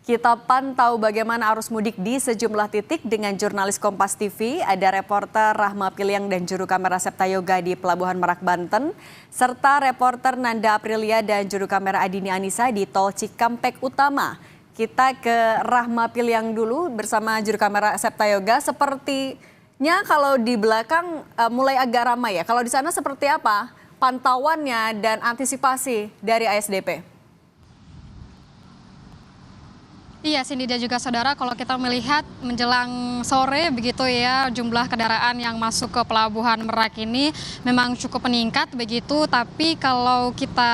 Kita pantau bagaimana arus mudik di sejumlah titik dengan jurnalis Kompas TV, ada reporter Rahma Piliang dan juru kamera Septa Yoga di Pelabuhan Merak, Banten, serta reporter Nanda Aprilia dan juru kamera Adini Anissa di Tol Cikampek Utama. Kita ke Rahma Piliang dulu bersama juru kamera Septa Yoga. Sepertinya kalau di belakang mulai agak ramai ya. Kalau di sana seperti apa pantauannya dan antisipasi dari ASDP? Iya, Cindy dan juga saudara, kalau kita melihat menjelang sore begitu ya, jumlah kendaraan yang masuk ke Pelabuhan Merak ini memang cukup meningkat begitu, tapi kalau kita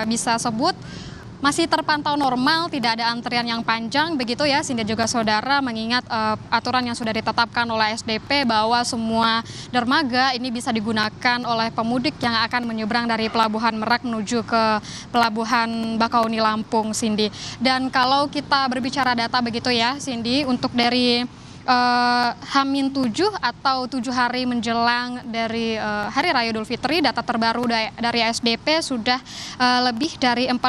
bisa sebut masih terpantau normal, tidak ada antrian yang panjang begitu ya, Cindy juga saudara, mengingat aturan yang sudah ditetapkan oleh ASDP bahwa semua dermaga ini bisa digunakan oleh pemudik yang akan menyeberang dari Pelabuhan Merak menuju ke Pelabuhan Bakauni Lampung, Cindy. Dan kalau kita berbicara data begitu ya, Cindy, untuk dari H-7 atau 7 hari menjelang dari Hari Raya Idul Fitri, data terbaru dari ASDP sudah lebih dari 46.000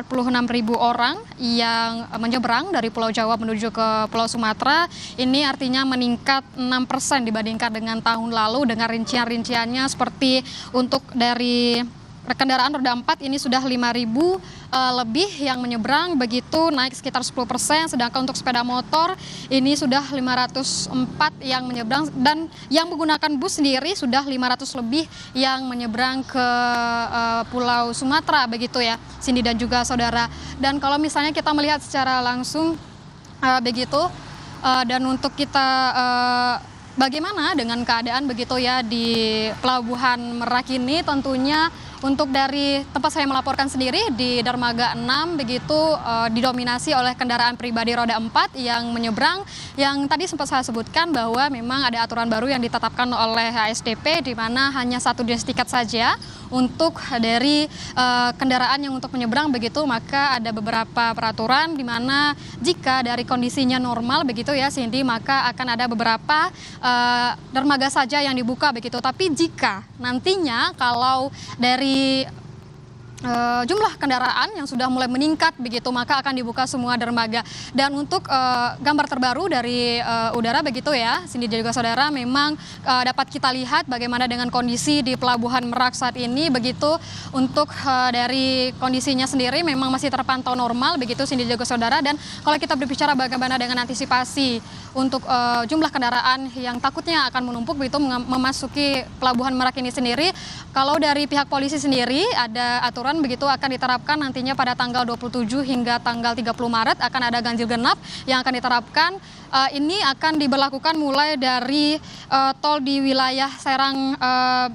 orang yang menyeberang dari Pulau Jawa menuju ke Pulau Sumatera. Ini artinya meningkat 6% dibandingkan dengan tahun lalu, dengan rincian-rinciannya seperti untuk dari kendaraan roda 4 ini sudah 5.000 lebih yang menyeberang, begitu naik sekitar 10%, sedangkan untuk sepeda motor ini sudah 504 yang menyeberang, dan yang menggunakan bus sendiri sudah 500 lebih yang menyeberang ke Pulau Sumatera begitu ya, Cindy dan juga saudara. Dan kalau misalnya kita melihat secara langsung begitu, dan untuk kita bagaimana dengan keadaan begitu ya di Pelabuhan Merak ini, tentunya untuk dari tempat saya melaporkan sendiri di Dermaga 6 begitu didominasi oleh kendaraan pribadi roda 4 yang menyeberang, yang tadi sempat saya sebutkan bahwa memang ada aturan baru yang ditetapkan oleh ASDP di mana hanya satu jenis tiket saja untuk dari kendaraan yang untuk menyeberang begitu, maka ada beberapa peraturan di mana jika dari kondisinya normal begitu ya Cindy, maka akan ada beberapa dermaga saja yang dibuka begitu. Tapi jika nantinya kalau dari jumlah kendaraan yang sudah mulai meningkat begitu, maka akan dibuka semua dermaga. Dan untuk gambar terbaru dari udara begitu ya, Cindy juga saudara, memang dapat kita lihat bagaimana dengan kondisi di Pelabuhan Merak saat ini begitu. Untuk dari kondisinya sendiri memang masih terpantau normal begitu, Cindy juga saudara. Dan kalau kita berbicara bagaimana dengan antisipasi untuk jumlah kendaraan yang takutnya akan menumpuk begitu memasuki Pelabuhan Merak ini sendiri, kalau dari pihak polisi sendiri ada aturan begitu akan diterapkan nantinya pada tanggal 27 hingga tanggal 30 Maret akan ada ganjil genap yang akan diterapkan. Ini akan diberlakukan mulai dari tol di wilayah Serang,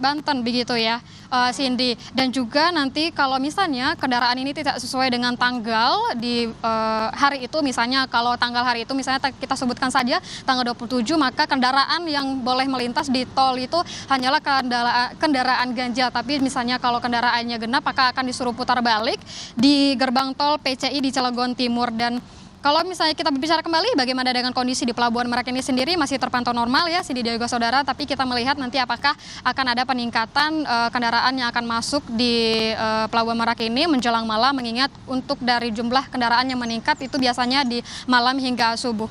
Banten begitu ya, Cindy. Dan juga nanti kalau misalnya kendaraan ini tidak sesuai dengan tanggal di hari itu, misalnya kalau tanggal hari itu misalnya kita sebutkan saja tanggal 27, maka kendaraan yang boleh melintas di tol itu hanyalah kendaraan ganjil. Tapi misalnya kalau kendaraannya genap, maka akan disuruh putar balik di gerbang tol PCI di Cilegon Timur. Dan kalau misalnya kita berbicara kembali bagaimana dengan kondisi di Pelabuhan Merak ini sendiri, masih terpantau normal ya Cindy dan juga saudara, tapi kita melihat nanti apakah akan ada peningkatan kendaraan yang akan masuk di Pelabuhan Merak ini menjelang malam, mengingat untuk dari jumlah kendaraan yang meningkat itu biasanya di malam hingga subuh.